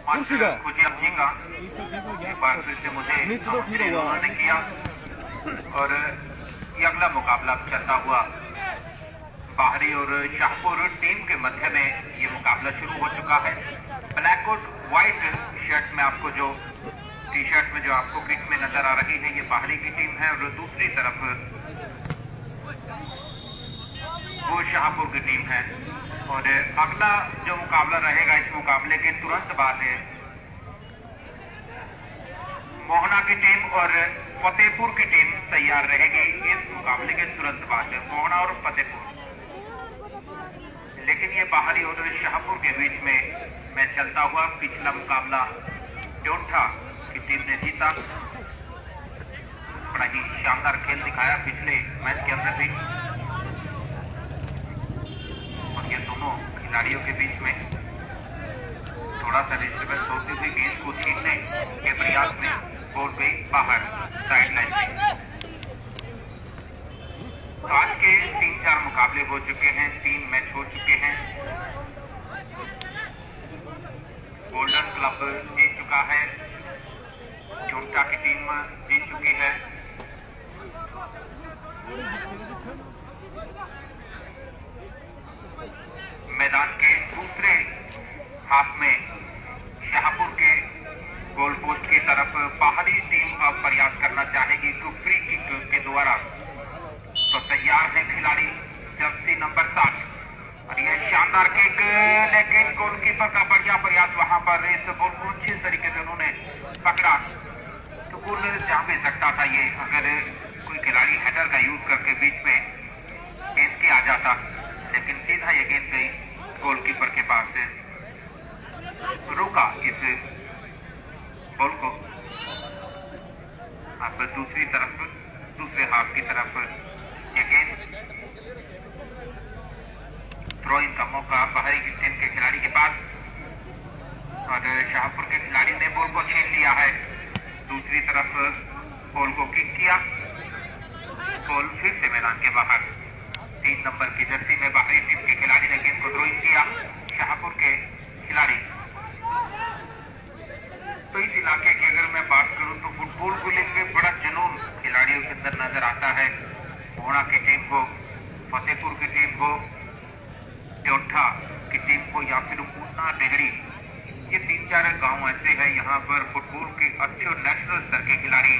कुर्सी가 खुशियां जी का एक बार फिर से मुझे आमंत्रित उन्होंने किया और ये अगला मुकाबला चलता हुआ बाहरी और शाहपुर टीम के मध्य में ये मुकाबला शुरू हो चुका है। ब्लैक और व्हाइट शर्ट में आपको जो टी शर्ट में जो आपको पिच में नजर आ रही है ये बाहरी की टीम है और दूसरी तरफ वो शाहपुर की टीम है। और अगला जो मुकाबला रहेगा इस मुकाबले के तुरंत बाद मोहना की टीम और फतेहपुर की टीम तैयार रहेगी। इस मुकाबले के तुरंत बाद मोहना और फतेहपुर, लेकिन ये बाहरी और शाहपुर के बीच में मैच चलता हुआ पिछला मुकाबला डोंठा की टीम ने जीता। बड़ा ही शानदार खेल दिखाया पिछले मैच के अंदर भी और ये दोनों खिलाड़ियों के बीच में थोड़ा सा डिस्टर्बेंस होती हुई गेंद को छीनने के प्रयास में बॉल गई बाहर साइडलाइन में। तो आज के 3-4 मुकाबले हो चुके हैं, 3 मैच हो चुके हैं। गोल्डन क्लब जीत चुका है, डोंठा की टीम जीत चुकी है। मैदान के दूसरे हाफ में शाहपुर के गोल पोस्ट की तरफ बाहरी टीम का प्रयास करना चाहेगी तो फ्री किक के द्वारा। तो तैयार है खिलाड़ी जर्सी नंबर 7 और यह शानदार किक, लेकिन गोलकीपर का बढ़िया प्रयास वहां पर इस बॉल को अच्छी तरीके से उन्होंने पकड़ा। तो गोल जा भी सकता था ये अगर कोई खिलाड़ी हेडर का यूज करके बीच में गेंद के आ जाता, लेकिन सीधा ये गेंद गई गोलकीपर के पास रोका इस बॉल को। अब दूसरी तरफ दूसरे हाफ की तरफ ये गेंद थ्रो इन का मौका बाहरी टीम के खिलाड़ी के पास और शाहपुर के खिलाड़ी ने बॉल को छीन लिया है। दूसरी तरफ बॉल को किक किया, बॉल फिर से मैदान के बाहर। 3 नंबर की जर्सी में बाहरी टीम के खिलाड़ी ने गेंद को थ्रो इन किया, शाहपुर के खिलाड़ी। तो इस इलाके की अगर मैं बात करूं तो फुटबॉल को लेकर बड़ा जुनून खिलाड़ियों के अंदर नजर आता है। मोहना की टीम हो, फतेहपुर की टीम हो, डोंठा की टीम हो या फिर ऊना डेहरी, ये 3-4 गांव ऐसे हैं यहाँ पर फुटबॉल के अच्छे और नेशनल स्तर के खिलाड़ी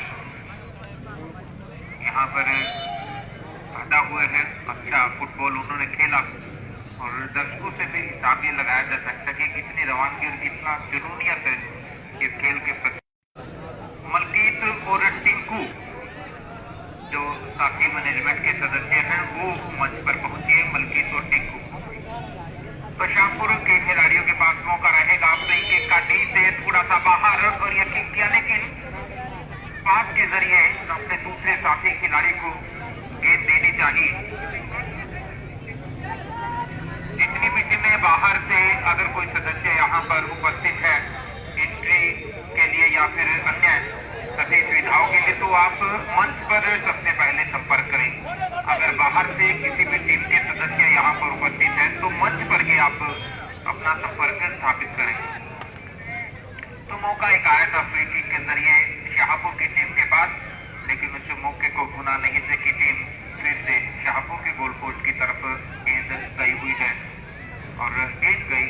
यहाँ पर पैदा हुए हैं। अच्छा फुटबॉल उन्होंने खेला और दर्शकों से भी हिसाब ये लगाया जा सकता है कि कितनी रवानगी और कितना जुनूनियत है इस खेल के प्रति। मलकीत और टिंकू जो साथी मैनेजमेंट के सदस्य हैं वो मंच पर पहुंचे। मलकीत और टिंकू, तो शाहपुर के खिलाड़ियों के पास मौका रहेगा अपने किक का डी से थोड़ा सा बाहर और यह किक किया, लेकिन पास के जरिए अपने दूसरे साथी खिलाड़ी को गेंद देनी चाहिए। जितनी भी टीमें बाहर से अगर कोई सदस्य यहाँ पर उपस्थित है एंट्री के लिए या फिर अन्य सभी सुविधाओं के लिए, तो आप मंच पर सबसे पहले संपर्क करें। अगर बाहर से किसी भी टीम के सदस्य यहाँ पर उपस्थित हैं तो मंच पर ही आप अपना संपर्क स्थापित करें। तो मौका एक आया था फ्री किक के जरिए शाहपुर की टीम के पास, लेकिन उस मौके को भुना नहीं सकी टीम। फिर से शाहपुर के गोल पोस्ट की तरफ गेंद गई हुई है और गेंद गई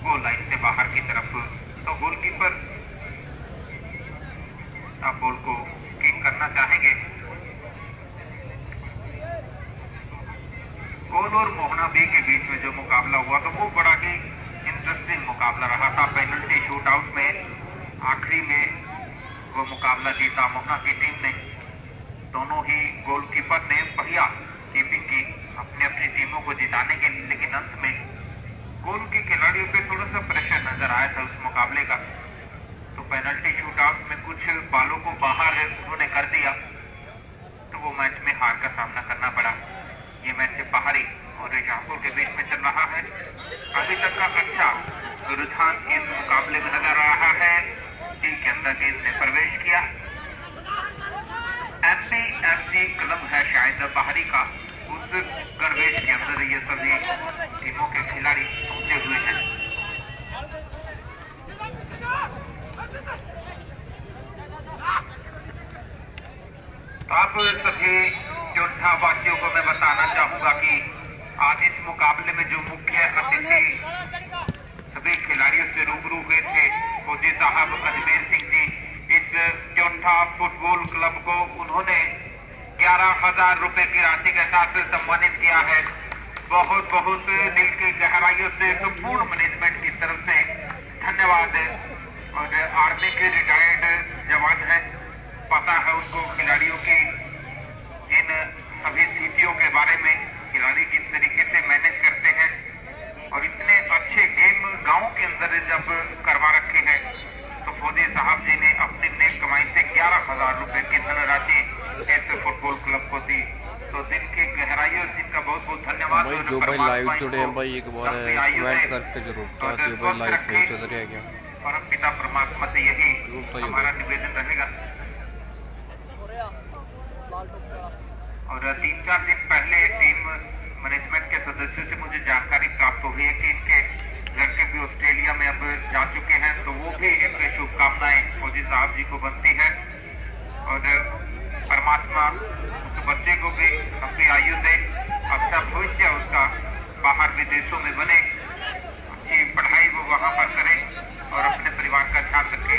गोल लाइन से बाहर की तरफ। तो गोलकीपर अब बॉल को किक करना चाहेंगे। गोल और मोहना बे के बीच में जो मुकाबला हुआ तो वो बड़ा ही इंटरेस्टिंग मुकाबला रहा था। पेनल्टी शूट आउट में आखिरी में वो मुकाबला जीता मोहना की टीम ने। दोनों ही गोलकीपर ने बढ़िया कीपिंग की अपनी अपनी टीमों को जिताने के लिए, लेकिन अंत में गोल के खिलाड़ियों पे थोड़ा सा प्रेशर नजर आया था उस मुकाबले का। तो पेनल्टी शूट आउट में कुछ बालों को बाहर उन्होंने कर दिया तो वो मैच में हार का सामना करना पड़ा। ये मैच बाहरी और शाहपुर के बीच में चल रहा है। अभी तक का अच्छा रुझान इस मुकाबले में नजर आ रहा है। टी के अंदर गेंद ने प्रवेश किया। एमपीएफसी क्लब है शायद बाहरी का, उस प्रवेश के अंदर ये सभी टीमों के खिलाड़ी पहुंचे हुए हैं। 1000 रुपए की राशि के साथ सम्मानित किया है। बहुत बहुत दिल की गहराइयों से संपूर्ण मैनेजमेंट की तरफ से धन्यवाद। और आर्मी के रिटायर्ड जवान हैं, पता है उनको खिलाड़ियों की इन सभी स्थितियों के बारे में, खिलाड़ी किस तरीके से मैनेज करते हैं। और इतने अच्छे गेम गांव के अंदर जब करवा रखे हैं तो फौजी साहब जी ने अपनी नेक कमाई से 11,000 रुपए की धनराशि इस फुटबॉल क्लब को दी। तो दिल की गहराइयों से इनका बहुत बहुत धन्यवाद। भाई जो भाई लाइव जुड़े हैं भाई एक बार कमेंट करके जरूर बताओ भाई लाइव नहीं चल रहा है क्या। परम पिता परमात्मा से यही हमारा निवेदन रहेगा। और 3-4 दिन पहले टीम मैनेजमेंट के सदस्यों से मुझे जानकारी प्राप्त हुई है कि इनके लड़के भी ऑस्ट्रेलिया में अब जा चुके हैं, तो वो भी एक शुभकामनाएं फौजी साहब जी को बनती है। और परमात्मा उस बच्चे को भी लंबी आयु दे, अच्छा भविष्य उसका बाहर विदेशों में बने, अच्छी पढ़ाई वो वहां पर करे और अपने परिवार का ध्यान रखे।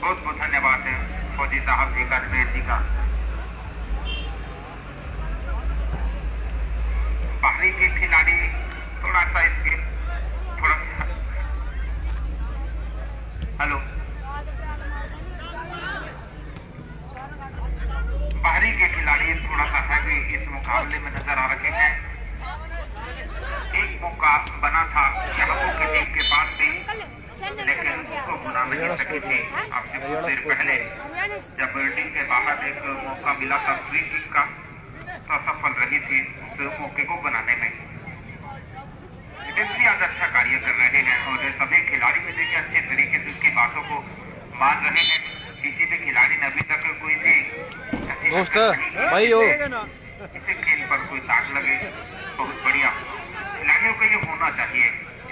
बहुत बहुत धन्यवाद है फौजी साहब जी का, निवेद जी का। बाहरी के खिलाड़ी थोड़ा सा इसके थोड़ा सा हेलो बाहरी के खिलाड़ी थोड़ा सा हैवी इस मुकाबले में नजर आ रहे हैं। एक मौका बना था शहबूब की टीम के पास से, लेकिन उसको बुला नहीं सकी थी। आपसे कुछ देर पहले जब टीम के बाहर एक मौका मिला था फ्री किक का, तो असफल रही थी उस मौके को बनाने में। लेकिन आज अच्छा कार्य कर रहे हैं और सभी खिलाड़ी में देखिए अच्छे तरीके से उसकी बातों को मान रहे हैं। किसी भी खिलाड़ी ने अभी तक कोई भी दोस्त भाई हो इसे खेल पर कोई दाग लगे, बहुत बढ़िया। खिलाड़ियों को ये होना चाहिए,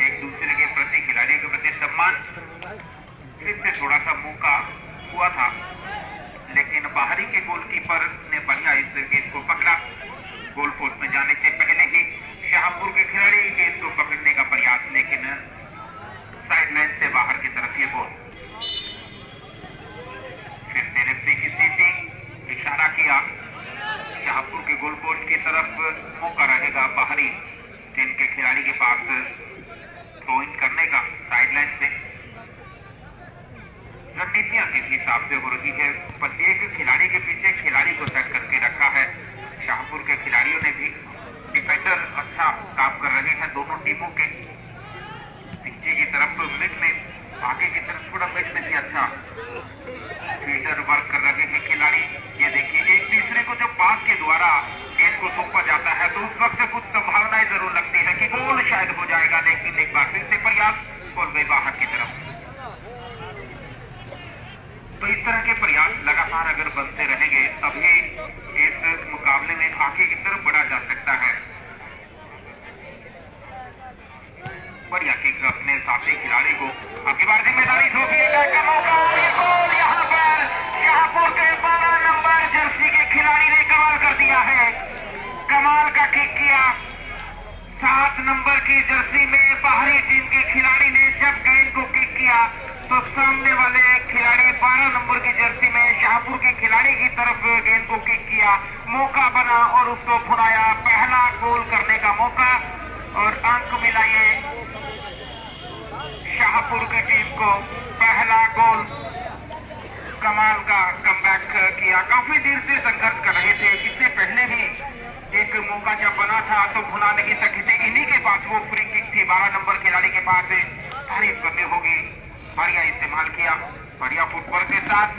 एक दूसरे के प्रति, खिलाड़ियों के प्रति सम्मान। फिर से थोड़ा सा मौका हुआ था, लेकिन बाहरी के गोलकीपर ने बढ़िया इस गेंद को पकड़ा। गोल पोस्ट में जाने से पहले ही शाहपुर के खिलाड़ी गेंद को पकड़ने का प्रयास, लेकिन साइडलाइन से बाहर की तरफ ये बॉल। फिर से रेफरी की सीटी इशारा किया शाहपुर के गोल पोस्ट की तरफ। मौका रहेगा बाहरी टीम के खिलाड़ी के पास थ्रो इन करने का साइडलाइन से। रणनीतियां किस हिसाब से हो रही है, प्रत्येक खिलाड़ी के पीछे खिलाड़ी को सेट करके रखा है। शाहपुर के खिलाड़ियों ने भी, डिफेंडर अच्छा काम कर रहे हैं दोनों टीमों के। पीछे की तरफ मिड में, आगे की तरफ थोड़ा मिड में भी अच्छा फील्डर वर्क कर रहे हैं खिलाड़ी। ये देखिए एक तीसरे को जो पास के द्वारा गेंद को सौंपा जाता है तो उस वक्त कुछ संभावनाएं जरूर लगती है कि गोल शायद हो जाएगा, लेकिन एक बार फिर से प्रयास बोल गए बाहर की तरफ। तो इस तरह के प्रयास लगातार अगर बनते रहेंगे तभी इस मुकाबले में आगे की तरफ बढ़ा जा सकता है। बढ़िया किक अपने साथी खिलाड़ी को, अगली बार जिम्मेदारी सौंपिएगा का मौका। गोल यहाँ पर शाहपुर के 12 नंबर जर्सी के खिलाड़ी ने कमाल कर दिया है, कमाल का किक किया। 7 नंबर की जर्सी में बाहरी टीम के खिलाड़ी ने जब गेंद को किक किया तो सामने वाले खिलाड़ी 12 नंबर की जर्सी में शाहपुर के खिलाड़ी की तरफ गेंद को किक किया। मौका बना और उसको फुराया, पहला गोल करने का मौका और अंक मिला ये शाहपुर की टीम को। पहला गोल, कमाल का कमबैक किया। काफी देर से संघर्ष कर रहे थे, इससे पहले भी एक मौका जब बना था तो भुला नहीं सके थे। इन्हीं के पास वो फ्री किक थी, 12 नंबर खिलाड़ी के पास। तारीफ करनी होगी, बढ़िया इस्तेमाल किया, बढ़िया फुटवर्क के साथ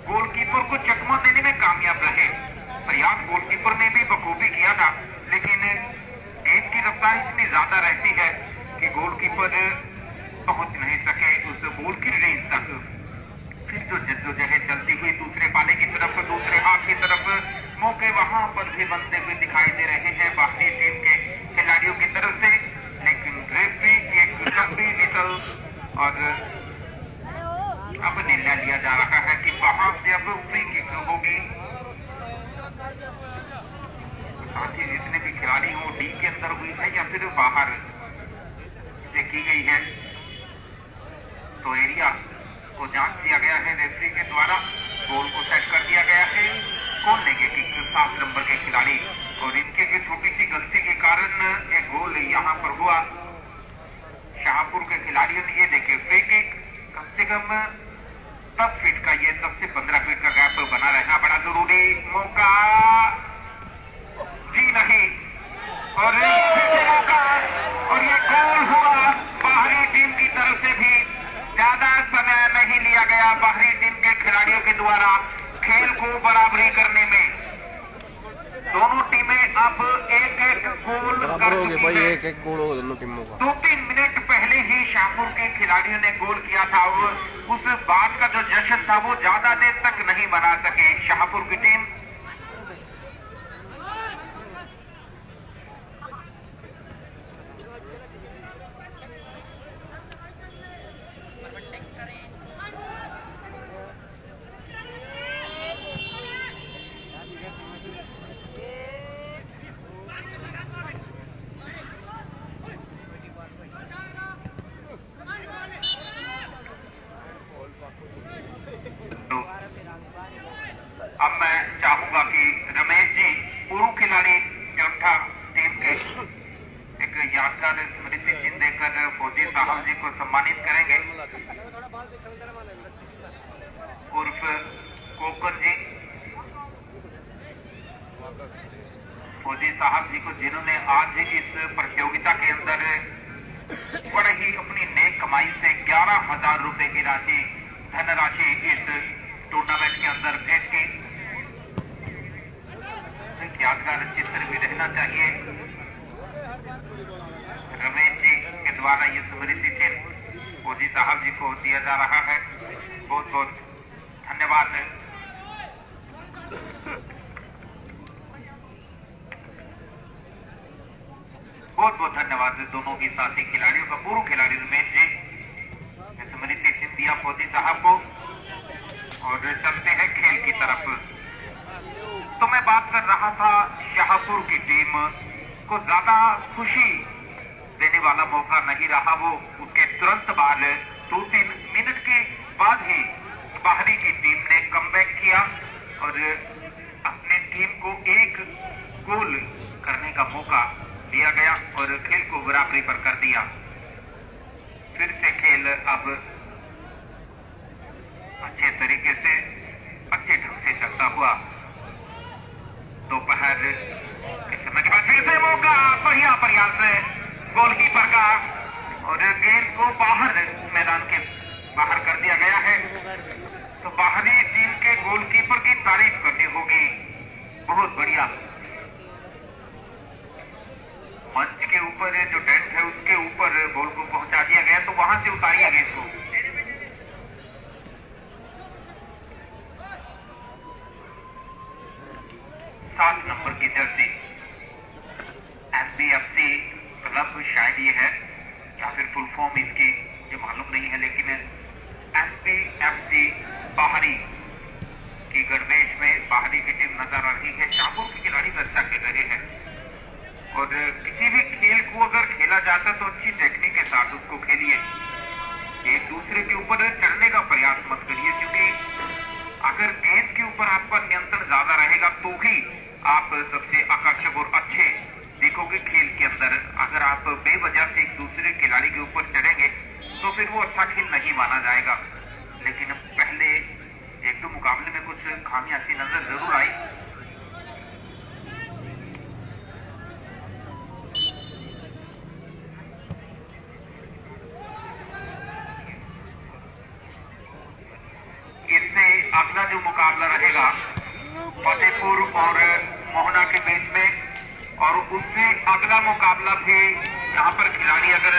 गोलकीपर को चकमा देने में कामयाब रहे। प्रयास गोलकीपर ने भी बखूबी किया था, लेकिन गेंद की रफ्तार इतनी ज्यादा रहती है कि गोलकीपर पहुंच नहीं सके उस बॉल की रेंज तक। फिर जो जद्दोजहद चलती हुई दूसरे पाले की तरफ, दूसरे हाथ की तरफ, मौके वहां पर भी बनते हुए दिखाई दे रहे हैं बाहरी टीम के खिलाड़ियों की तरफ से। लेकिन रेफरी एक लंबी विसल और अब निर्णय लिया जा रहा है कि वहां से अब फ्री किक होगी। साथ ही जितने भी खिलाड़ी हो टीम के अंदर हुई है या फिर बाहर से की गई है, तो एरिया को जांच दिया गया है रेफरी के द्वारा, गोल को सेट कर दिया गया है। खोल लेंगे कि 7 नंबर के खिलाड़ी, और इनके की छोटी सी गलती के कारण एक गोल यहाँ पर हुआ। शाहपुर के खिलाड़ियों ने ये देखे फ्री किक, कम से कम 10 फीट का, ये 10 से 15 फीट का गैप बना रहना बड़ा जरूरी। मौका जी नहीं, और मौका, और ये गोल हुआ। बाहरी टीम की तरफ से भी ज्यादा समय नहीं लिया गया बाहरी टीम के खिलाड़ियों के द्वारा खेल को बराबरी करने में। दोनों टीमें अब एक गोल बराबर हो गए भाई, एक गोल हो दोनों टीमों का। 2-3 मिनट पहले ही शाहपुर के खिलाड़ियों ने गोल किया था, और उस बात का जो जश्न था वो ज्यादा देर तक नहीं बना सके शाहपुर की टीम। अब मैं चाहूंगा कि रमेश जी, पूर्व खिलाड़ी योद्धा टीम के, एक यादगार स्मृति चिन्ह देकर फौजी साहब जी को सम्मानित करेंगे, उर्फ कोकन जी। फौजी साहब जी को, जिन्होंने आज इस प्रतियोगिता के अंदर बड़े ही अपनी नेक कमाई से 11,000 रुपए की राशि, धनराशि इस टूर्नामेंट के अंदर भेज की। यादगार चित्र भी रहना चाहिए। रमेश जी के द्वारा ये स्मृति चिन्ह फौजी साहब जी को दिया जा रहा है। बहुत बहुत धन्यवाद। बहुत बहुत धन्यवाद दोनों ही साथी खिलाड़ियों का। पूर्व खिलाड़ी रमेश जी स्मृति चिन्ह दिया फौजी साहब को, और चलते हैं खेल की तरफ। तो मैं बात कर रहा था, शाहपुर की टीम को ज्यादा खुशी देने वाला मौका नहीं रहा। वो उसके तुरंत बाद 2-3 मिनट के बाद ही बाहरी की टीम ने कमबैक किया और अपनी टीम को एक गोल करने का मौका दिया गया और खेल को बराबरी पर कर दिया। फिर से खेल अब अच्छे तरीके से, अच्छे ढंग से चलता हुआ दोपहर के समय के बाद फिर से मौका, बढ़िया प्रयास गोलकीपर का, और गेंद को बाहर, मैदान के बाहर कर दिया गया है। तो बाहरी टीम के गोलकीपर की तारीफ करनी होगी, बहुत बढ़िया। मंच के ऊपर जो टेंट है उसके ऊपर बॉल को पहुंचा दिया गया, तो वहां से उतारिए गेंद को। सात नंबर की जर्सी NBFC क्लब शायद ये है, या फिर फुल फॉर्म इसकी ये मालूम नहीं है, लेकिन NBFC बाहरी की गणवेश में बाहरी की टीम नजर आ रही है। शाहपुर के खिलाड़ी अच्छा खेल रहे हैं, और किसी भी खेल को अगर खेला जाता तो अच्छी टेक्निक के साथ उसको खेलिए। एक दूसरे के ऊपर चढ़ने का प्रयास मत करिए, क्योंकि अगर गेंद के ऊपर आपका नियंत्रण ज्यादा रहेगा तो ही आप सबसे आकर्षक और अच्छे दिखोगे खेल के अंदर। अगर आप बेवजह से एक दूसरे खिलाड़ी के ऊपर चढ़ेंगे तो फिर वो अच्छा खेल नहीं माना जाएगा। लेकिन पहले 1-2 मुकाबले में कुछ खामियां सी नजर जरूर आई। इससे अगला जो मुकाबला रहेगा फतेहपुर और मोहना के बीच में, और उससे अगला मुकाबला भी यहाँ पर खिलाड़ी अगर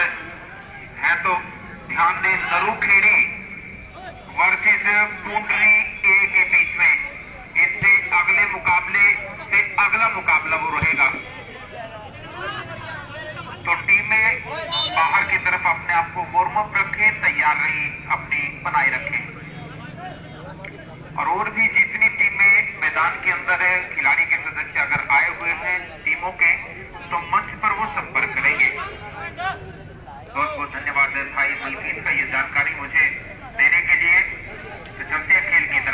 है तो ध्यान दें, नरूखेड़ी वर्सेस पुंडरी ए के बीच में। इससे अगले मुकाबले से अगला मुकाबला वो रहेगा। तो टीमें बाहर की तरफ अपने आप को वार्म अप रखें, तैयारी अपनी बनाए रखें, और भी जितनी टीमें मैदान के अंदर है, खिलाड़ी के सदस्य अगर आए हुए हैं टीमों के, तो मंच पर वो संपर्क करेंगे। बहुत बहुत धन्यवाद भाई मलकीत का ये जानकारी मुझे देने के लिए। तो चलते हैं खेल की तरफ।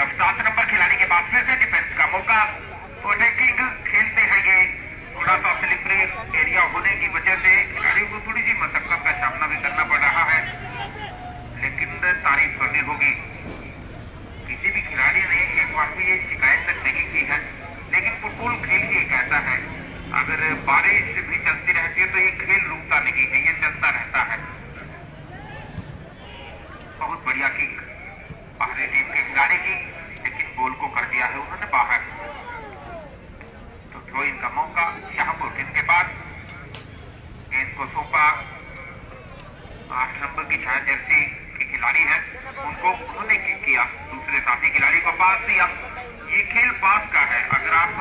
नंबर की शायद जर्सी के खिलाड़ी है, उनको उन्होंने किक किया, दूसरे साथी खिलाड़ी को पास दिया। ये खेल पास का है। अगर आप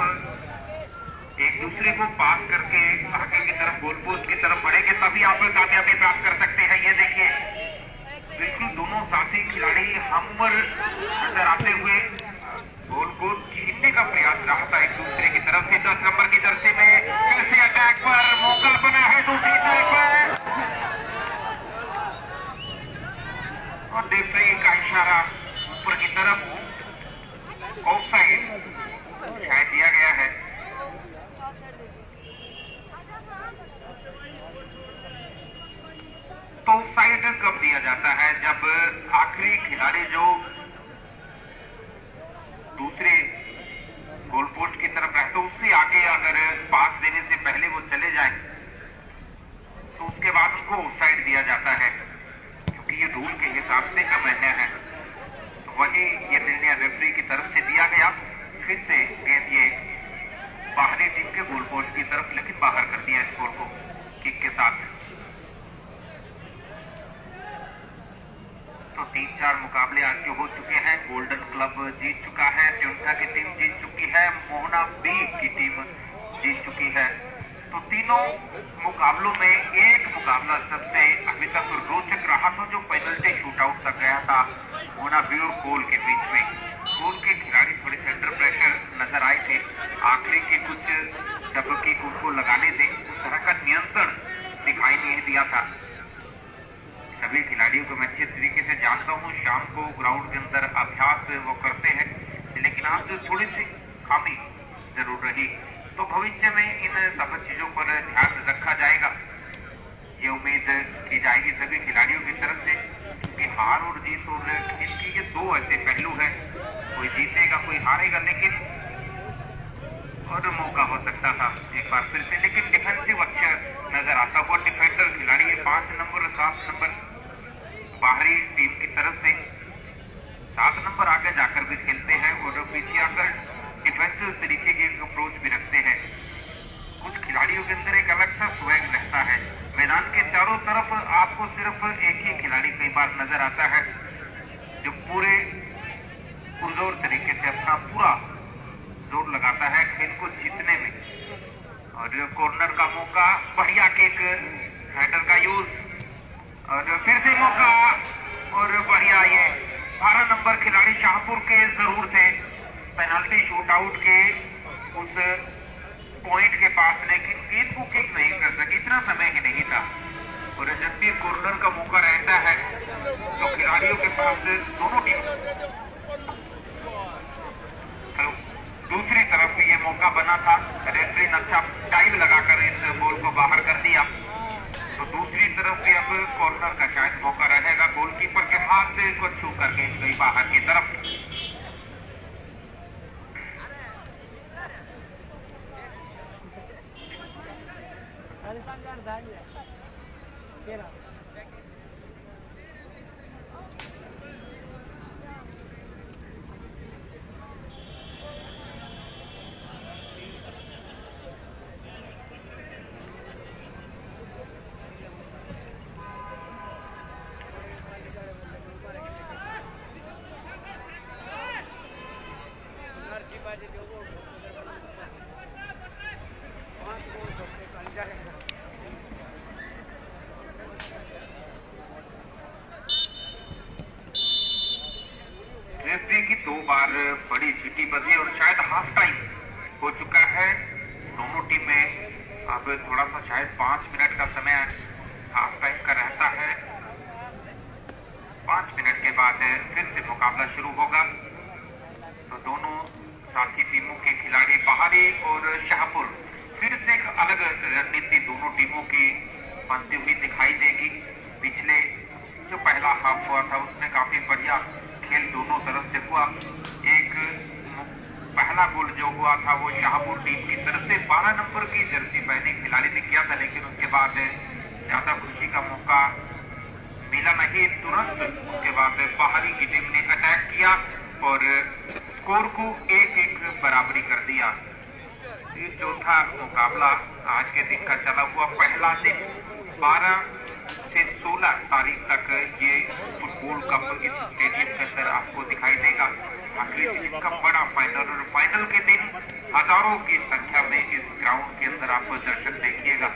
एक दूसरे को पास करके आगे की तरफ गोल पोस्ट की तरफ बढ़ेंगे तभी आप कामयाबी प्राप्त कर सकते हैं। ये देखिए बिल्कुल दोनों साथी खिलाड़ी हमर नजर आते हुए गोल को छीनने का प्रयास रहा था एक दूसरे की तरफ से। 10 नंबर की जर्सी में फिर से अटैक पर मौका बना है दूसरी तरफ और रेफरी का इशारा ऊपर की तरफ ऑफसाइड शायद दिया गया है। तो ऑफसाइड कब दिया जाता है? जब आखिरी खिलाड़ी जो दूसरे गोल पोस्ट की तरफ रहते उससे आगे अगर पास देने से पहले वो चले जाए तो उसके बाद उनको ऑफसाइड दिया जाता है, क्योंकि ये रूल के हिसाब से अमान्य है। तो वही ये निर्णय रेफरी की तरफ से दिया गया। फिर से गेंद ये बाहरी टीम के गोल पोस्ट की तरफ, लेकिन बाहर कर दिया इस गोल को किक के साथ। तो 3-4 मुकाबले आज के हो चुके हैं। गोल्डन क्लब जीत चुका है, ट्यून्का की टीम जीत चुकी है, मोहना बी की टीम जीत चुकी है। तो तीनों मुकाबलों में एक मुकाबला सबसे अभी तक रोचक रहा था, जो पेनल्टी शूटआउट तक गया था मोहना बी और गोल के बीच में। गोल के खिलाड़ी थोड़े से अंडर प्रेशर नजर आए थे आखिरी के कुछ जबकि उनको लगाने थे, उस तरह का नियंत्रण दिखाई नहीं दिया था। सभी खिलाड़ियों को मैं अच्छे तरीके से जानता हूँ, शाम को ग्राउंड के अंदर अभ्यास वो करते हैं, लेकिन आज थोड़ी सी खामी जरूर रही। तो भविष्य में इन सब चीजों पर ध्यान रखा जाएगा, ये उम्मीद की जाएगी सभी खिलाड़ियों की तरफ से। कि हार और जीत और इसकी ये दो ऐसे पहलू हैं, कोई जीतेगा कोई हारेगा, लेकिन और मौका हो सकता था एक बार फिर से। लेकिन डिफेंसिव अच्छा नजर आता हुआ डिफेंडर खिलाड़ी है 5 नंबर और 7 नंबर बाहरी टीम की तरफ से 7 नंबर आगे जाकर भी खेलते हैं और पीछे आकर डिफेंसिव तरीके की अप्रोच भी रखते हैं। कुछ खिलाड़ियों के अंदर एक अलग सा स्वैग रहता है। मैदान के चारों तरफ आपको सिर्फ एक ही खिलाड़ी कई बार नजर आता है जो पूरे पुरजोर तरीके से अपना पूरा जोर लगाता है खेल को जीतने में। और कॉर्नर का मौका, बढ़िया किक, हेडर का यूज और फिर से मौका और बढ़िया। ये 12 नंबर खिलाड़ी शाहपुर के जरूर थे पेनल्टी शूटआउट के उस पॉइंट के पास, लेकिन गेंद को किक नहीं कर सके, इतना समय ही नहीं था। और जब भी कॉर्नर का मौका रहता है तो खिलाड़ियों के पास दोनों टीम दूसरी तरफ ये मौका बना था, रेफरी ने अच्छा टाइम लगाकर इस बॉल को बाहर कर दिया। तो दूसरी तरफ भी अब कॉर्नर का शायद मौका रहेगा, गोलकीपर के हाथ को छू करके गई बाहर की तरफ। रेफरी की 2 बार बड़ी सीटी बजी और शायद हाफ टाइम हो चुका है दोनों टीम में। अब थोड़ा सा शायद 5 मिनट का समय हाफ टाइम का रहता है। 5 मिनट के बाद फिर से मुकाबला शुरू होगा। तो दोनों साथी टीमों के खिलाड़ी बाहरी और शाहपुर, फिर से एक अलग रणनीति दोनों टीमों की बनती हुई दिखाई देगी। पिछले जो पहला हाफ हुआ था उसमें काफी बढ़िया खेल दोनों तरफ से हुआ। एक पहला गोल जो हुआ था वो शाहपुर टीम की तरफ से 12 नंबर की जर्सी पहने खिलाड़ी ने किया था, लेकिन उसके बाद ज्यादा खुशी का मौका मिला नहीं। तुरंत उसके बाद बाहरी की टीम ने अटैक किया और स्कोर को 1-1 बराबरी कर दिया। ये चौथा मुकाबला आज के दिन का चला हुआ पहला दिन 12 से 16 तारीख तक ये फुटबॉल कप इस स्टेडियम के अंदर आपको दिखाई देगा। आखिरी दिन का बड़ा फाइनल, और फाइनल के दिन हजारों की संख्या में इस ग्राउंड के अंदर आप दर्शक देखिएगा।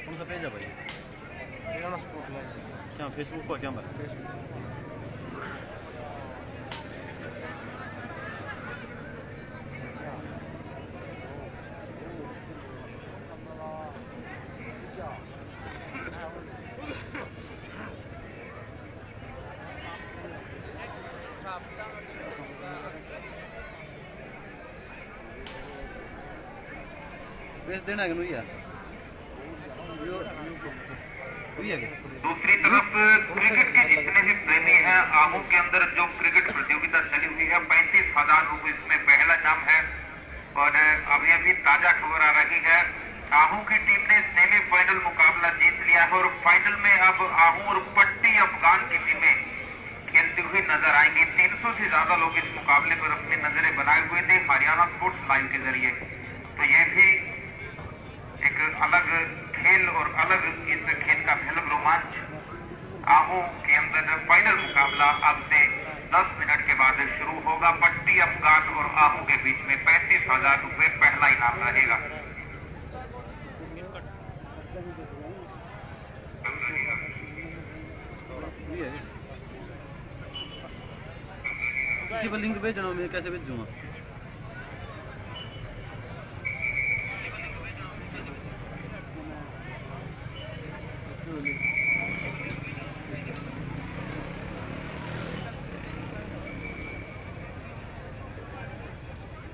कौन सा पेज है भाई? क्या फेसबुक पर क्या बात? स्पेस देना है कि नहीं यार? दूसरी तरफ क्रिकेट के जितने भी प्रेमी हैं, आहू के अंदर जो क्रिकेट प्रतियोगिता चली हुई है, 35,000 रुपये इसमें पहला नाम है। और अभी अभी ताजा खबर आ रही है, आहू की टीम ने सेमीफाइनल मुकाबला जीत लिया है और फाइनल में अब आहू और पट्टी अफगान की टीमें खेलती हुई नजर आएंगी। 300 से ज्यादा लोग इस मुकाबले पर अपनी नजरें बनाए हुए थे हरियाणा स्पोर्ट्स लाइव के जरिए। तो ये भी एक अलग खेल और अलग इस खेल का अलग रोमांच। आहू के अंदर फाइनल मुकाबला अब से 10 मिनट के बाद शुरू होगा। पट्टी अफगान और आहू के बीच में 35,000 रुपये पहला इनाम रहेगा। किसी पर लिंक भेजना, मैं कैसे भेजूंगा?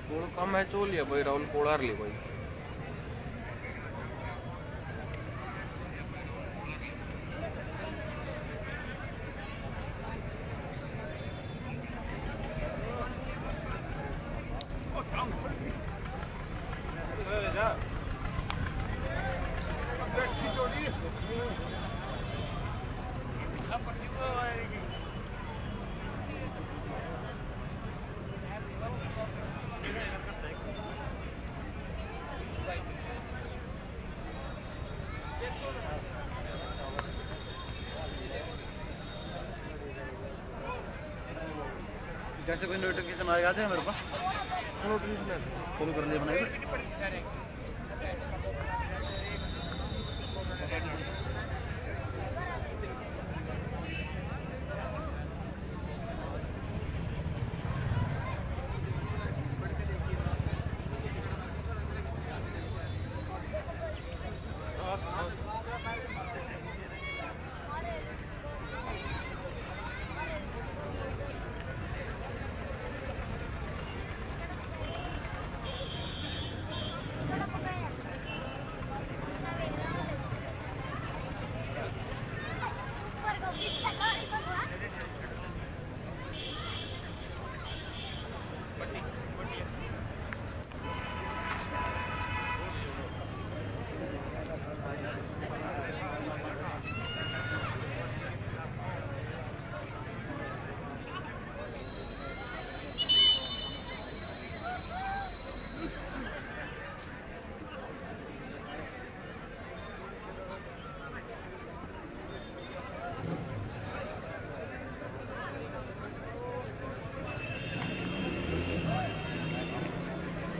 थोड़ा कम है चो लिया भाई, राहुल कोड़ार ले भाई। कैसे कोई नोटिफिकेशन आएगा है मेरे पास? फॉलो कर लिया बनाए।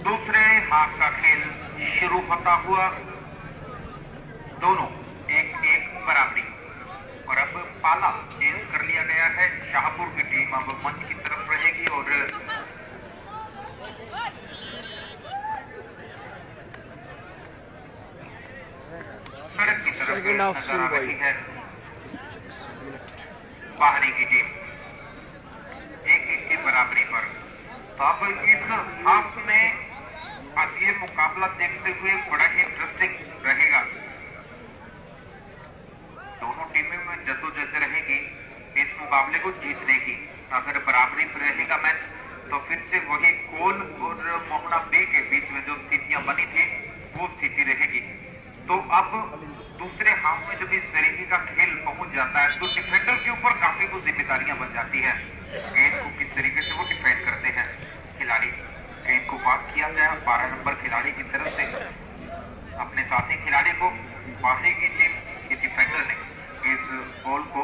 दूसरे हाफ का खेल शुरू होता हुआ, दोनों एक एक बराबरी। और अब पाला चेंज कर लिया गया है। शाहपुर की टीम अब मंच की तरफ रहेगी और तरफ सेकंड हाफ नजर फुल आ भाई। रही है बाहरी की टीम 1-1 की बराबरी पर। तो अब इस हाफ में अब ये मुकाबला देखते हुए बड़ा ही इंटरेस्टिंग रहेगा। दोनों टीमें में जद्दोजहद रहेगी इस मुकाबले को जीतने की। अगर बराबरी पर रहेगा मैच तो फिर से वही कोल और मोहना बे के बीच में जो स्थितियां बनी थी वो स्थिति रहेगी। तो अब दूसरे हाफ में जब इस तरीके का खेल पहुंच जाता है तो डिफेंडर के ऊपर काफी कुछ जिम्मेदारियां बन जाती है। गेंद को किस तरीके से वो डिफेंड करते हैं खिलाड़ी। गेंद को पास किया जाए 12 नंबर खिलाड़ी की तरफ से अपने साथी खिलाड़ी को। बाहरी की टीम के डिफेंडर ने इस बॉल को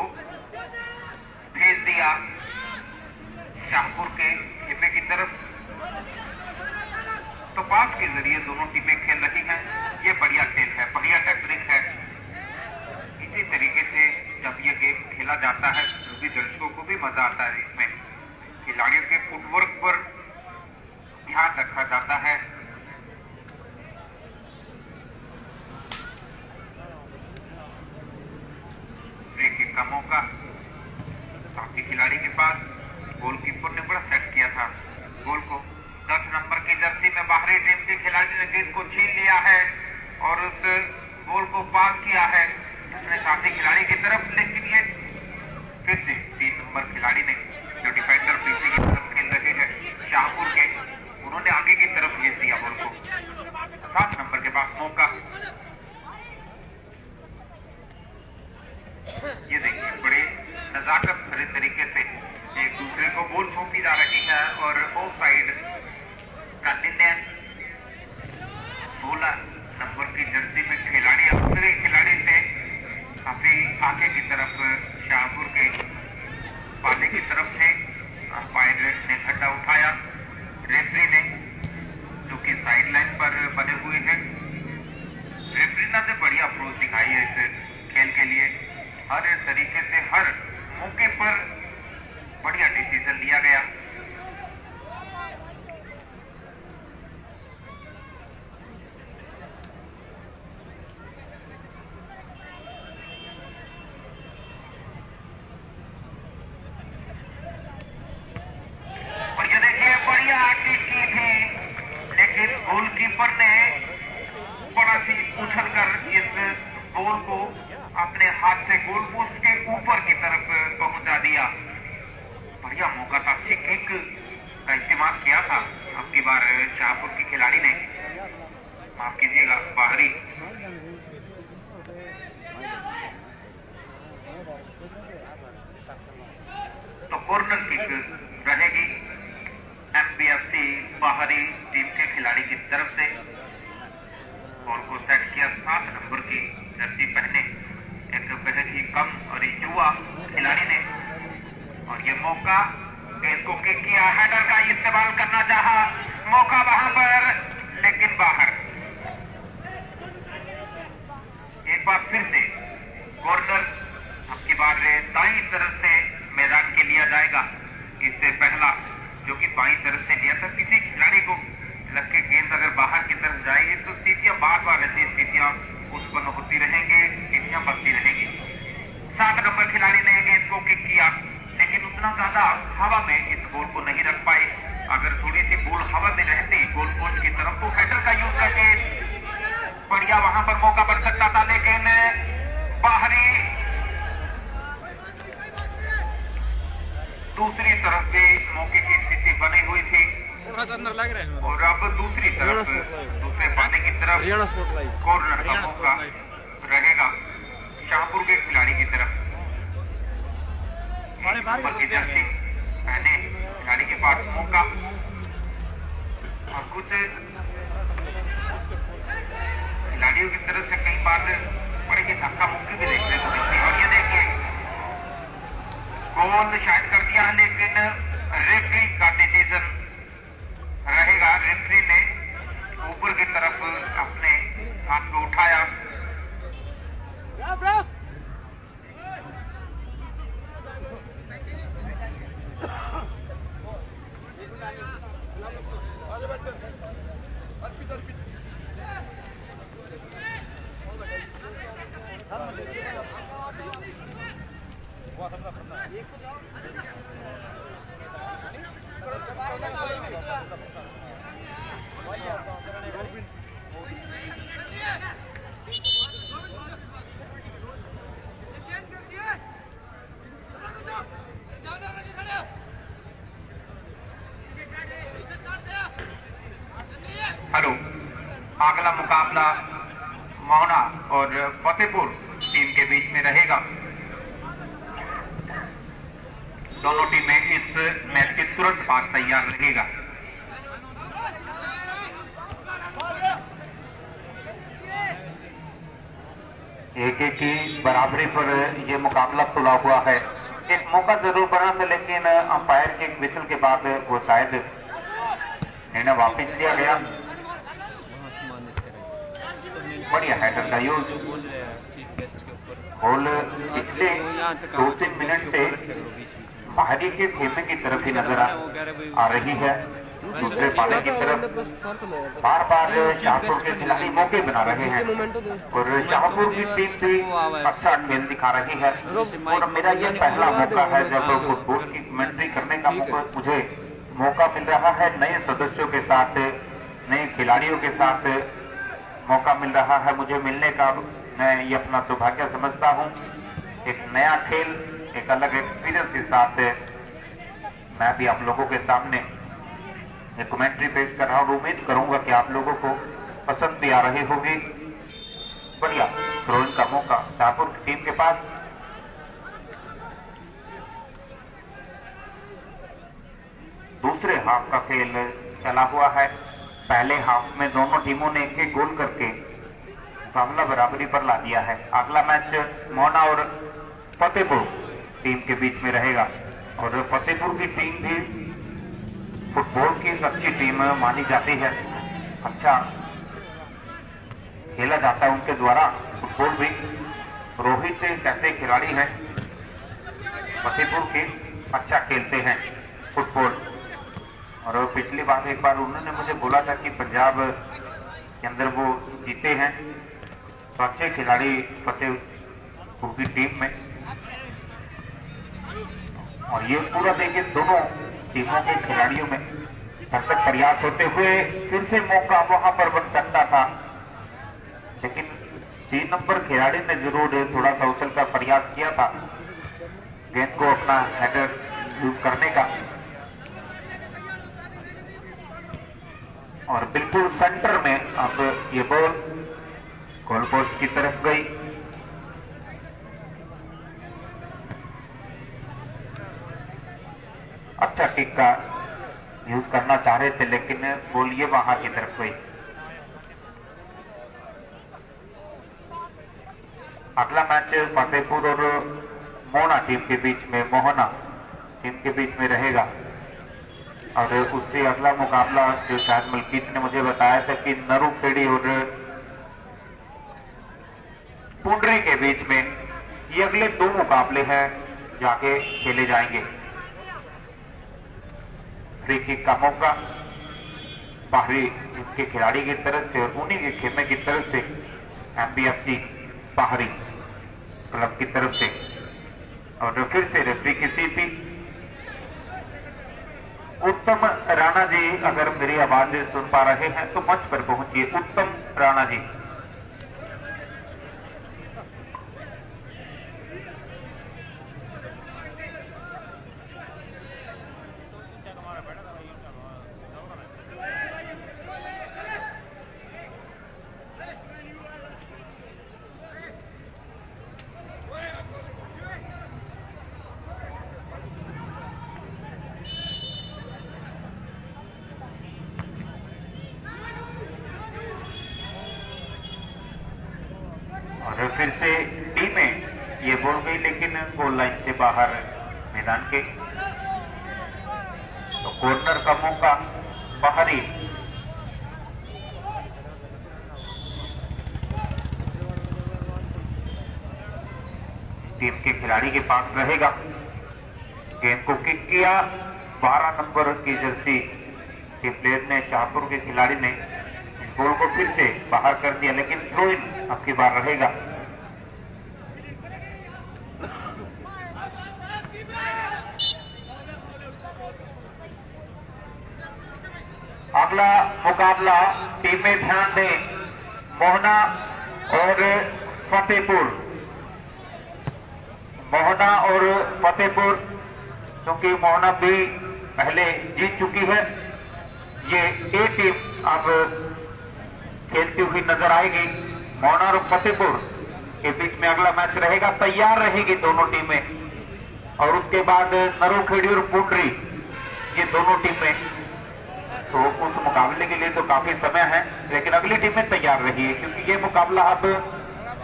भेज दिया शाहपुर के खेमे की तरफ। तो पास के जरिए दोनों टीमें खेल रही हैं। ये बढ़िया खेल है, बढ़िया टैकलिंग है। इसी तरीके से जब ये गेम खेला जाता है तो भी दर्शकों को भी मजा आता है। इसमें खिलाड़ियों के फुटवर्क पर ध्यान रखा जाता है। फ्री किक का मौका साथी खिलाड़ी के पास। गोलकीपर ने बड़ा सेट किया था गोल को। 10 नंबर की जर्सी में बाहरी टीम के खिलाड़ी ने गेंद को छीन लिया है और उस गोल को पास किया है अपने साथी खिलाड़ी की तरफ। लेकिन ये फिर से 3 नंबर खिलाड़ी ने जो डिफेंडर पीछे की तरफ खेल रहे हैं शाहपुर के, उन्होंने आगे की तरफ भेज दिया बॉल को। 7 नंबर के पास मौका। ये देखिए बड़े नजाकत भरे तरीके से एक दूसरे को बॉल सौंपी जा रही है और ऑफ साइड का निर्णय 16 नंबर की जर्सी में खिलाड़ी अब दूसरे खिलाड़ी से काफी आगे की तरफ शाहपुर के पाले की तरफ से अंपायर ने झंडा उठाया। रेफरी ने जो कि साइड लाइन पर बने हुए हैं, रेफरी ने बढ़िया अप्रोच दिखाई है इस खेल के लिए। हर तरीके से हर मौके पर बढ़िया डिसीजन लिया गया। और ये देखिए बढ़िया किक की थी लेकिन गोलकीपर ने बड़ा सी उछलकर इस बॉल को अपने हाथ से गोल पोस्ट के ऊपर की तरफ पहुंचा दिया। बढ़िया मौका था, अच्छी किक का इस्तेमाल किया था अब की बार शाहपुर के खिलाड़ी ने। माफ कीजिएगा बाहरी। तो कॉर्नर किक रहेगी एमबीएफसी बाहरी टीम के खिलाड़ी की तरफ से। बॉल को सेट किया 7 नंबर की जर्सी पहने एक बेहद ही कम और युवा खिलाड़ी ने। और ये मौका गेंद को किक किया, हेडर का इस्तेमाल करना चाहा, मौका वहां पर लेकिन बाहर। एक बार फिर से कॉर्नर अब की बार दाईं तरफ से मैदान के लिया जाएगा। इससे पहला जो कि बाईं तरफ से लिया था, किसी खिलाड़ी को लग के गेंद अगर बाहर की तरफ जाएगी तो स्थितियां बार बार ऐसी स्थितियां उत्पन्न होती रहेंगी, स्थितियां बनती रहेगी। 7 नंबर खिलाड़ी ने गेंद को किक किया लेकिन उतना ज्यादा हवा में इस बॉल को नहीं रख पाए। अगर थोड़ी सी बॉल हवा में रहती गोल पोस्ट की तरफ तो हेडर का यूज करके बढ़िया वहां पर मौका बन सकता था। लेकिन बाहरी दूसरी तरफ भी मौके की स्थिति बनी हुई थी और अब दूसरी तरफ दूसरे पाने की तरफ कॉर्नर का मौका रहेगा शाहपुर के खिलाड़ी की तरफ। जर्सी पहने खिलाड़ी के पास मौका और कुछ खिलाड़ियों की तरफ से कई बार बड़े ही धक्का मुक्की भी देखने को मिलती है। और ये देखिए गोल शायद कर दिया लेकिन रेफरी का डिसीजन रहेगा। रेफरी ने ऊपर की तरफ अपने हाथ को उठाया। हेलो, अगला मुकाबला मोहना और फतेहपुर टीम के बीच में रहेगा। दोनों टीमें इस मैच के तुरंत बाद तैयार रहेगा। एक एक की बराबरी पर यह मुकाबला खुला हुआ है। एक मौका जरूर बना था, लेकिन अंपायर के एक विसल के बाद वो शायद निर्णय वापिस लिया गया। बढ़िया हेडर का यूज। बॉल पिछले 2-3 मिनट से बाहरी के खेमे की तरफ ही नजर आ रही है। दूसरे पाले की तरफ बार बार शाहपुर के खिलाड़ी मौके बना रहे हैं और शाहपुर की टीम भी अच्छा खेल दिखा रही है। और मेरा ये पहला मौका है जब फुटबॉल की कमेंट्री करने का मुझे मौका मिल रहा है। नए सदस्यों के साथ, नए खिलाड़ियों के साथ मौका मिल रहा है मुझे मिलने का। मैं ये अपना सौभाग्य समझता हूँ। एक नया खेल, एक अलग एक्सपीरियंस के साथ मैं भी आप लोगों के सामने कमेंट्री पेश कर रहा हूँ। उम्मीद करूंगा कि आप लोगों को पसंद भी आ रही होगी। बढ़िया थ्रोइंग का मौका शाहपुर की टीम के पास। दूसरे हाफ का खेल चला हुआ है। पहले हाफ में दोनों टीमों ने एक गोल करके मुकाबला बराबरी पर ला दिया है। अगला मैच मोहना और फतेहपुर टीम के बीच में रहेगा और फतेहपुर की टीम भी फुटबॉल की एक अच्छी टीम मानी जाती है। अच्छा खेला जाता है उनके द्वारा फुटबॉल भी। रोहित एक ऐसे खिलाड़ी हैं फतेहपुर के, अच्छा खेलते हैं फुटबॉल। और पिछली बार एक बार उन्होंने मुझे बोला था कि पंजाब के अंदर वो जीते हैं। तो अच्छे खिलाड़ी फतेहपुर की टीम में। और ये पूरा देखिए दोनों टीमों के खिलाड़ियों में भरसक प्रयास होते हुए फिर से मौका वहां पर बन सकता था, लेकिन 3 नंबर खिलाड़ी ने जरूर थोड़ा सा उछल का प्रयास किया था गेंद को अपना हेडर यूज करने का। और बिल्कुल सेंटर में अब ये बॉल गोल पोस्ट की तरफ गई। अच्छा किक का यूज करना चाह रहे थे, लेकिन बॉल ये वहां की तरफ गई। अगला मैच फतेहपुर और मोहना टीम के बीच में, मोहना टीम के बीच में रहेगा। और उससे अगला मुकाबला जो शायद मलकीत ने मुझे बताया था कि नरूखेड़ी और पुंडरी के बीच में, ये अगले 2 मुकाबले हैं जाके खेले जाएंगे। फ्री किक का मौका बाहरी इनके खिलाड़ी की तरफ से और उन्हीं के खेमे की तरफ से एमबीएफसी बाहरी क्लब की तरफ से। और फिर से रेफरी की सीटी। उत्तम राणा जी अगर मेरी आवाज सुन पा रहे हैं तो मंच पर पहुंचिए। उत्तम राणा जी। और फिर से टीमें ये बोल गई, लेकिन गोल लाइन से बाहर मैदान के। तो कॉर्नर का मौका बाहरी टीम के खिलाड़ी के पास रहेगा। गेंद को किक किया 12 नंबर की जर्सी के प्लेयर ने, शाहपुर के खिलाड़ी ने इस बॉल को फिर से बाहर कर दिया, लेकिन थ्रो इन अब की बार रहेगा। अगला मुकाबला टीमें ध्यान दें, मोहना और फतेहपुर। मोहना और फतेहपुर, क्योंकि मोहना भी पहले जीत चुकी है, ये ए टीम अब खेलती हुई नजर आएगी। मोहना और फतेहपुर के बीच में अगला मैच रहेगा, तैयार रहेगी दोनों टीमें। और उसके बाद नरोखेड़ी और पुंडरी, ये दोनों टीमें, तो उस मुकाबले के लिए तो काफी समय है, लेकिन अगली टीमें तैयार रही है, क्योंकि ये मुकाबला अब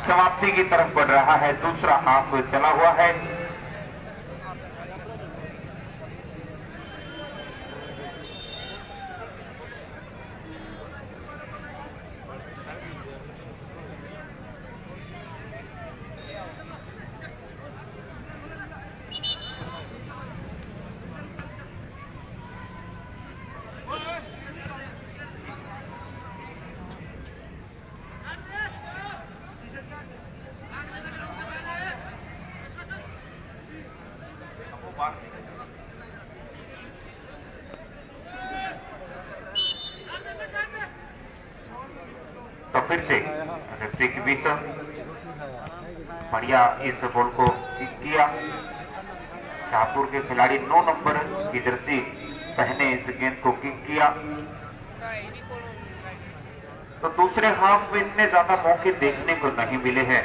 समाप्ति की तरफ बढ़ रहा है। दूसरा हाफ चला हुआ है। तो फिर से रेफरी की बीच बढ़िया इस बॉल को किक किया। शाहपुर के खिलाड़ी 9 नंबर की जर्सी पहने इस गेंद को किक किया। तो दूसरे हाफ में इतने ज्यादा मौके देखने को नहीं मिले हैं।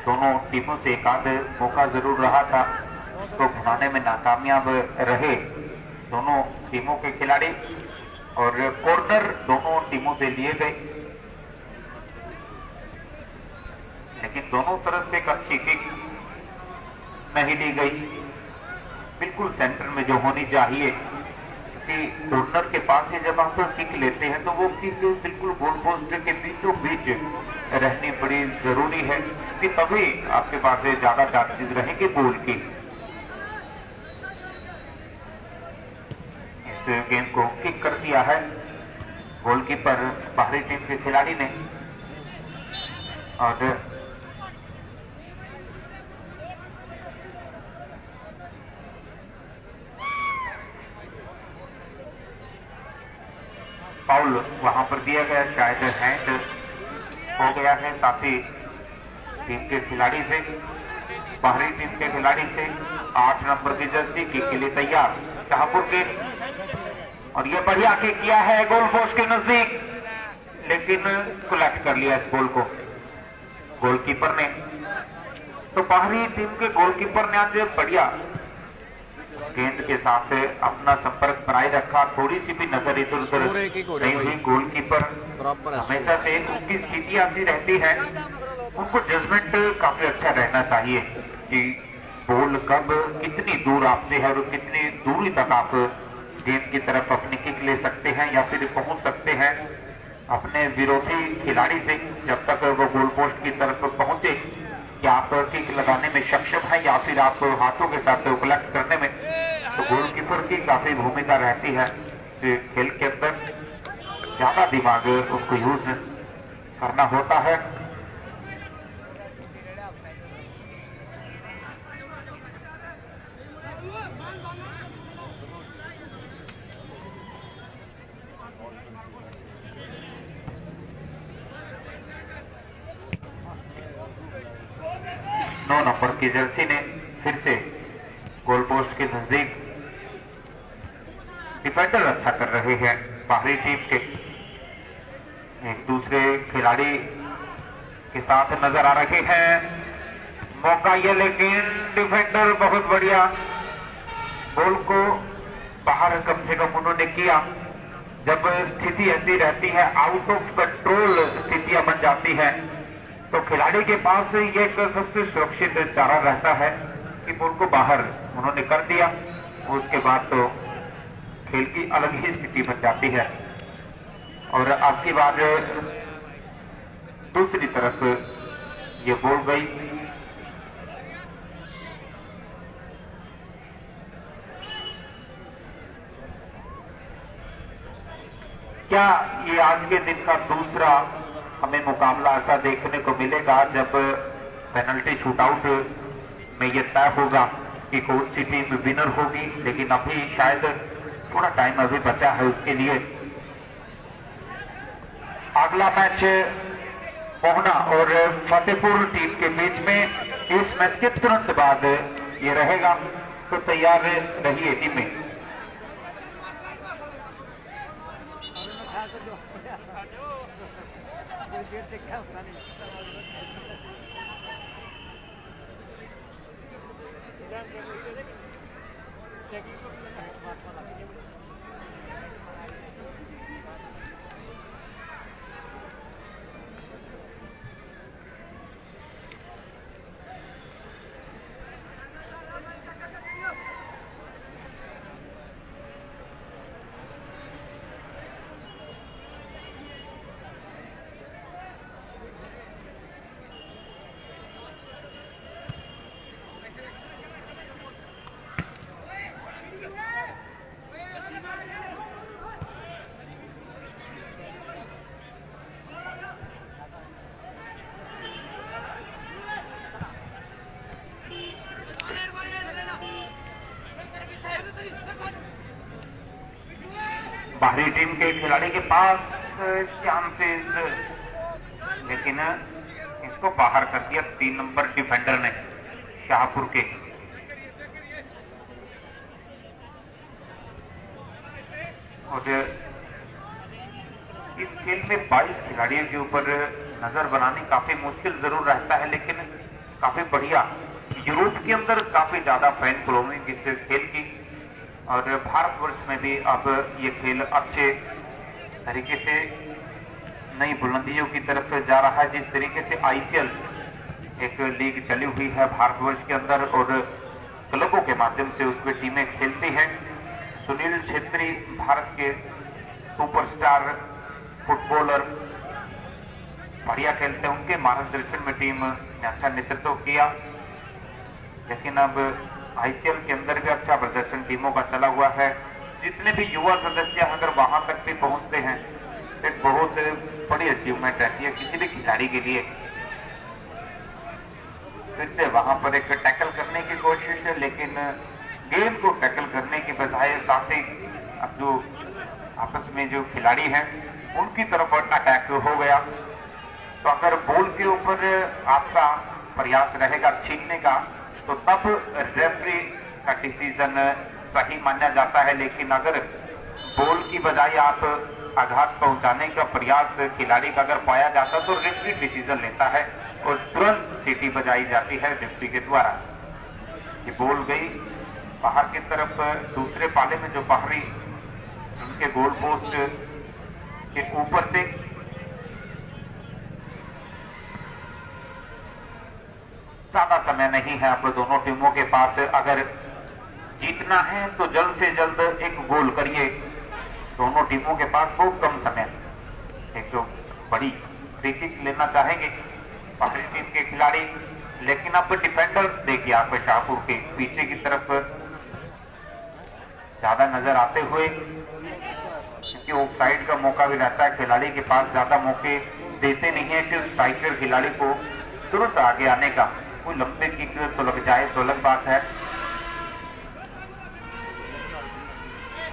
दोनों टीमों से एक आध मौका जरूर रहा था, तो बनाने में नाकामयाब रहे दोनों टीमों के खिलाड़ी, और कॉर्नर दोनों टीमों से लिए गए, लेकिन दोनों तरफ से एक अच्छी किक नहीं ली गई, बिल्कुल सेंटर में जो होनी चाहिए। कि कॉर्नर के पास से जब आप किक लेते हैं तो वो किक बिल्कुल गोल पोस्ट के बीचों बीच रहनी बड़ी जरूरी है, कि तभी आपके पास ज्यादा चांसेस रहेंगे गोल की। इस गेंद को किक कर दिया है गोलकीपर बाहरी टीम के खिलाड़ी ने, और फाउल वहां पर दिया गया, शायद हैंड हो गया है साथी टीम के खिलाड़ी से, बाहरी टीम के खिलाड़ी से। 8 नंबर की जर्सी किक के लिए तैयार शाहपुर के, और ये बढ़िया किक किया है गोल पोस्ट के नजदीक, लेकिन कलेक्ट कर लिया इस बॉल को गोलकीपर ने। तो बाहरी टीम के गोलकीपर ने आज बढ़िया गेंद के साथ अपना संपर्क बनाए रखा, थोड़ी सी भी नजर इधर उधर नहीं हुई। गोलकीपर हमेशा से उसकी स्थिति ऐसी रहती है, उनको जजमेंट काफी अच्छा रहना चाहिए कि बॉल कब कितनी दूर आपसे है और कितनी दूरी तक आप गेंद की तरफ अपनी किक ले सकते हैं या फिर पहुंच सकते हैं अपने विरोधी खिलाड़ी से, जब तक वो गोल पोस्ट की तरफ पहुंचे कि आप किक लगाने में सक्षम है या फिर आप हाथों के साथ कलेक्ट करने में। तो गोलकीपर की काफी भूमिका रहती है खेल के अंदर, ज्यादा दिमाग उनको यूज करना होता है। नौ नंबर की जर्सी ने फिर से गोल पोस्ट के नजदीक, डिफेंडर अच्छा कर रहे हैं बाहरी टीम के, एक दूसरे खिलाड़ी के साथ नजर आ रहे हैं। मौका ये, लेकिन डिफेंडर बहुत बढ़िया बॉल को बाहर कम से कम उन्होंने किया। जब स्थिति ऐसी रहती है, आउट ऑफ कंट्रोल स्थितियां बन जाती है, तो खिलाड़ी के पास ये एक सबसे सुरक्षित चारा रहता है कि बॉल को बाहर उन्होंने कर दिया, उसके बाद तो खेल की अलग ही स्थिति बन जाती है। और अब की बार दूसरी तरफ ये बॉल गई, क्या ये आज के दिन का दूसरा हमें मुकाबला ऐसा देखने को मिलेगा जब पेनल्टी शूटआउट में ये तय होगा कि कौन सी टीम विनर होगी? लेकिन अभी शायद थोड़ा टाइम अभी बचा है उसके लिए, अगला मैच मोहना और फतेहपुर टीम के बीच में, इस मैच के तुरंत बाद ये रहेगा, तो तैयार रहिए टीमें। बाहरी टीम के खिलाड़ी के पास चांसेस, लेकिन इसको बाहर कर दिया 3 नंबर डिफेंडर ने शाहपुर के। और इस खेल में 22 खिलाड़ियों के ऊपर नजर बनानी काफी मुश्किल जरूर रहता है, लेकिन काफी बढ़िया। यूरोप के अंदर काफी ज्यादा फैन फॉलोइंग इस खेल की, और भारतवर्ष में भी अब ये खेल अच्छे तरीके से नई बुलंदियों की तरफ जा रहा है। जिस तरीके से आईपीएल एक लीग चली हुई है भारतवर्ष के अंदर, और क्लबों के माध्यम से उसमें टीमें खेलती हैं। सुनील छेत्री भारत के सुपरस्टार फुटबॉलर, बढ़िया खेलते हैं, उनके मार्गदर्शन में टीम ने अच्छा नेतृत्व किया। लेकिन अब आईसीएल के अंदर भी अच्छा प्रदर्शन टीमों का चला हुआ है। जितने भी युवा सदस्य अगर वहां तक भी पहुंचते हैं, एक बहुत बड़ी अचीवमेंट रहती है किसी भी खिलाड़ी के लिए। फिर से वहां पर एक टैकल करने की कोशिश है, लेकिन गेंद को टैकल करने की बजाय साथ ही अब जो आपस में जो खिलाड़ी हैं उनकी तरफ अटैक हो गया। तो अगर बॉल के ऊपर आपका प्रयास रहेगा छीनने का, तो तब रेफरी का डिसीजन सही माना जाता है। लेकिन अगर बॉल की बजाय आप आघात पहुंचाने का प्रयास खिलाड़ी का अगर पाया जाता, तो रेफरी डिसीजन लेता है और तुरंत सीटी बजाई जाती है रेफरी के द्वारा। ये बॉल गई बाहर की तरफ, दूसरे पाले में जो बाहरी उनके गोल पोस्ट के ऊपर से ज्यादा समय नहीं है अब दोनों टीमों के पास। अगर जीतना है तो जल्द से जल्द एक गोल करिए। दोनों टीमों के पास बहुत कम समय, एक तो बड़ी फ्री किक लेना चाहेंगे बाहरी टीम के खिलाड़ी, लेकिन अब डिफेंडर देखिए आप शाहपुर के पीछे की तरफ ज्यादा नजर आते हुए, क्योंकि ऑफ साइड का मौका भी रहता है। खिलाड़ी के पास ज्यादा मौके देते नहीं है कि स्ट्राइकर खिलाड़ी को तुरंत आगे आने का। कोई लंबे किक तो लग जाए तो अलग बात है।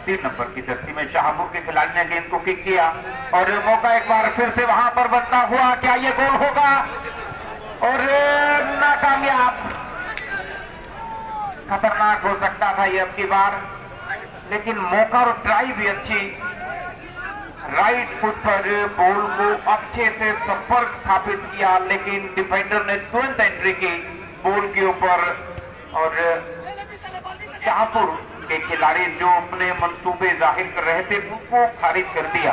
3 नंबर की जर्सी में शाहपुर के खिलाड़ी ने गेंद को किक किया, और मौका एक बार फिर से वहां पर बनता हुआ, क्या ये गोल होगा? और नाकामयाब। खतरनाक हो सकता था ये अब की बार, लेकिन मौका और ट्राई भी अच्छी। राइट फुट पर बॉल को अच्छे से संपर्क स्थापित किया, लेकिन डिफेंडर ने तुरंत एंट्री की बॉल के ऊपर, और शाहपुर के खिलाड़ी जो अपने मंसूबे जाहिर कर रहे थे उनको खारिज कर दिया।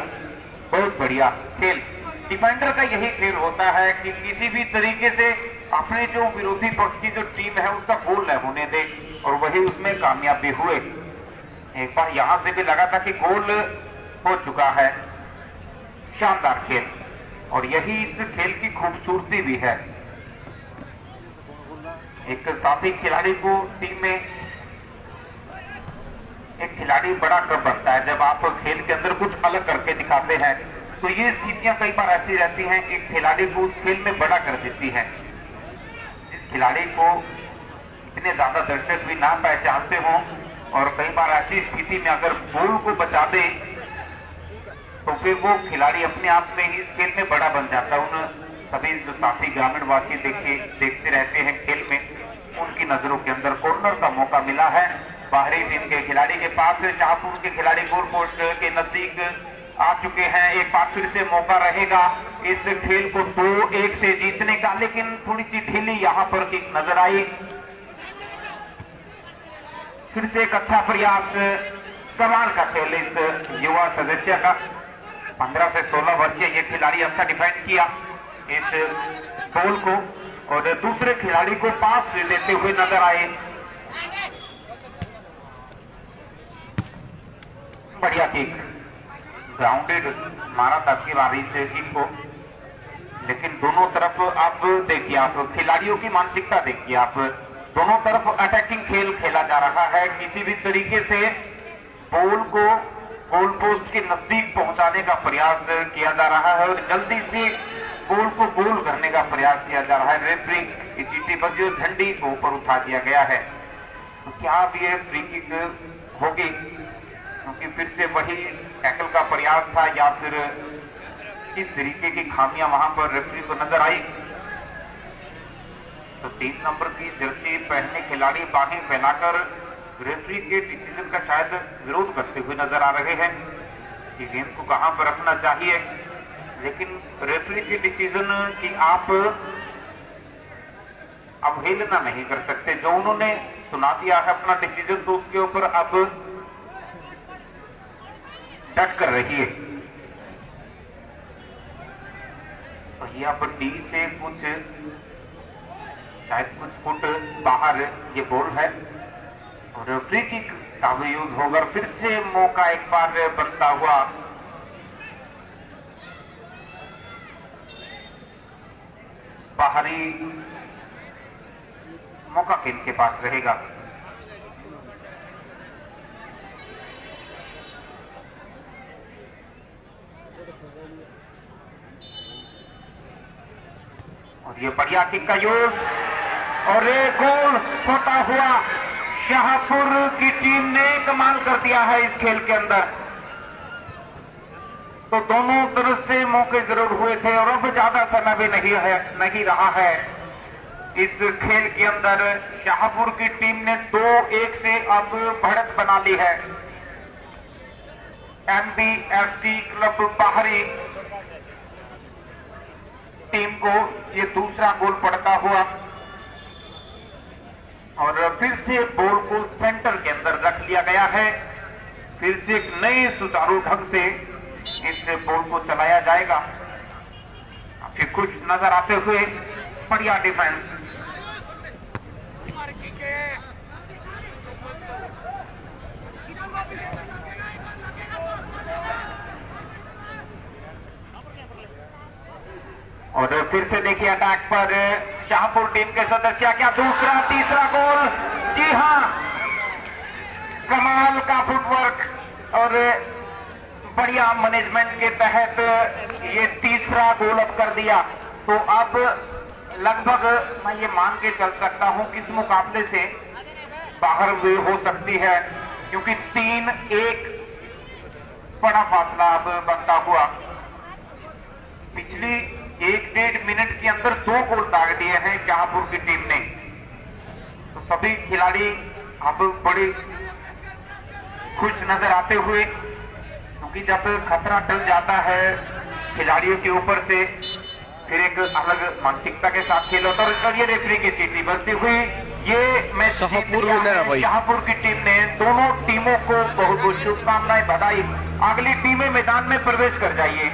बहुत बढ़िया खेल। डिफेंडर का यही खेल होता है कि किसी भी तरीके से अपने जो विरोधी पक्ष की जो टीम है उसका गोल न होने दे, और वही उसमें कामयाब भी हुए। एक बार यहां से भी लगा था कि गोल हो चुका है। शानदार खेल, और यही इस खेल की खूबसूरती भी है। एक साथी खिलाड़ी को टीम में एक खिलाड़ी बड़ा कब बनता है जब आप खेल के अंदर कुछ अलग करके दिखाते हैं। तो ये स्थितियां कई बार ऐसी रहती हैं कि खिलाड़ी को उस खेल में बड़ा कर देती है। जिस खिलाड़ी को इतने ज्यादा दर्शक भी ना पहचानते हों, और कई बार ऐसी स्थिति में अगर बॉल को बचा दे तो फिर वो खिलाड़ी अपने आप में ही इस खेल में बड़ा बन जाता है। उन सभी जो साथी ग्रामीण वासी देखते रहते हैं खेल में, उनकी नजरों के अंदर कॉर्नर का मौका मिला है बाहरी टीम के खिलाड़ी के पास। शाहपुर के खिलाड़ी गोल पोस्ट के नजदीक आ चुके हैं। एक बार फिर से मौका रहेगा इस खेल को 2-1 से जीतने का, लेकिन थोड़ी सी ढीली यहाँ पर किक नजर आई। फिर से एक अच्छा प्रयास, कमाल का खेल इस युवा सदस्य का। 15 से 16 वर्षीय ये खिलाड़ी अच्छा डिफेंड किया इस बॉल को और दूसरे खिलाड़ी को पास देते हुए नजर आए। बढ़िया किक, ग्राउंडेड मारा था की बारी से किक को, लेकिन दोनों तरफ आप देखिए, आप खिलाड़ियों की मानसिकता देखिए, आप दोनों तरफ अटैकिंग खेल खेला जा रहा है। किसी भी तरीके से बॉल को गोल पोस्ट के नजदीक पहुंचाने का प्रयास किया जा रहा है और जल्दी से गोल को गोल करने का प्रयास किया जा रहा है। रेफरी की सीटी बजी और झंडी को ऊपर उठा दिया गया है। तो क्या अब ये फ्री किक होगी, क्योंकि फिर से वही टैकल का प्रयास था या फिर किस तरीके की खामियां वहां पर रेफरी को नजर आई। तो 3 नंबर की जर्सी पहने खिलाड़ी बाहें फैलाकर रेफरी के डिसीजन का शायद विरोध करते हुए नजर आ रहे हैं कि गेंद को कहां पर रखना चाहिए, लेकिन रेफरी के डिसीजन की आप अवहेलना नहीं कर सकते। जो उन्होंने सुना दिया है अपना डिसीजन, तो उसके ऊपर अब डट कर रहिए। तो यहाँ पर डी से कुछ शायद कुछ फुट बाहर ये बॉल है और फ्री किक का भी यूज होगा। फिर से मौका एक बार बनता हुआ, बाहरी मौका किन के पास रहेगा। और ये बढ़िया किक का यूज और एक गोल होता हुआ शाहपुर की टीम ने कमाल कर दिया है इस खेल के अंदर। तो दोनों तरफ से मौके जरूर हुए थे और अब ज्यादा समय भी नहीं रहा है इस खेल के अंदर। शाहपुर की टीम ने 2-1 से अब बढ़त बना ली है। MBFC क्लब बाहरी टीम को ये दूसरा गोल पड़ता हुआ और फिर से बॉल को सेंटर के अंदर रख लिया गया है। फिर से एक नए सुचारू ढंग से इस बॉल को चलाया जाएगा। फिर खुश नजर आते हुए बढ़िया डिफेंस, और फिर से देखिए अटैक पर शाहपुर टीम के सदस्य। क्या दूसरा तीसरा गोल? जी हां, कमाल का फुटवर्क और बढ़िया मैनेजमेंट के तहत ये तीसरा गोल अब कर दिया। तो अब लगभग मैं ये मान के चल सकता हूं कि इस मुकाबले से बाहर भी हो सकती है, क्योंकि 3-1 बड़ा फासला अब बनता हुआ। पिछली 1-1.5 मिनट के अंदर 2 गोल दाग दिए हैं शाहपुर की टीम ने। तो सभी खिलाड़ी अब बड़े खुश नजर आते हुए, क्योंकि जब खतरा टल जाता है खिलाड़ियों के ऊपर से, फिर एक अलग मानसिकता के साथ खेल होता है। और ये रेफरी की सीटी बजती हुई ये मैच शाहपुर की टीम ने। दोनों टीमों को बहुत बहुत शुभकामनाएं, बधाई। अगली टीमें मैदान में प्रवेश कर जाइए।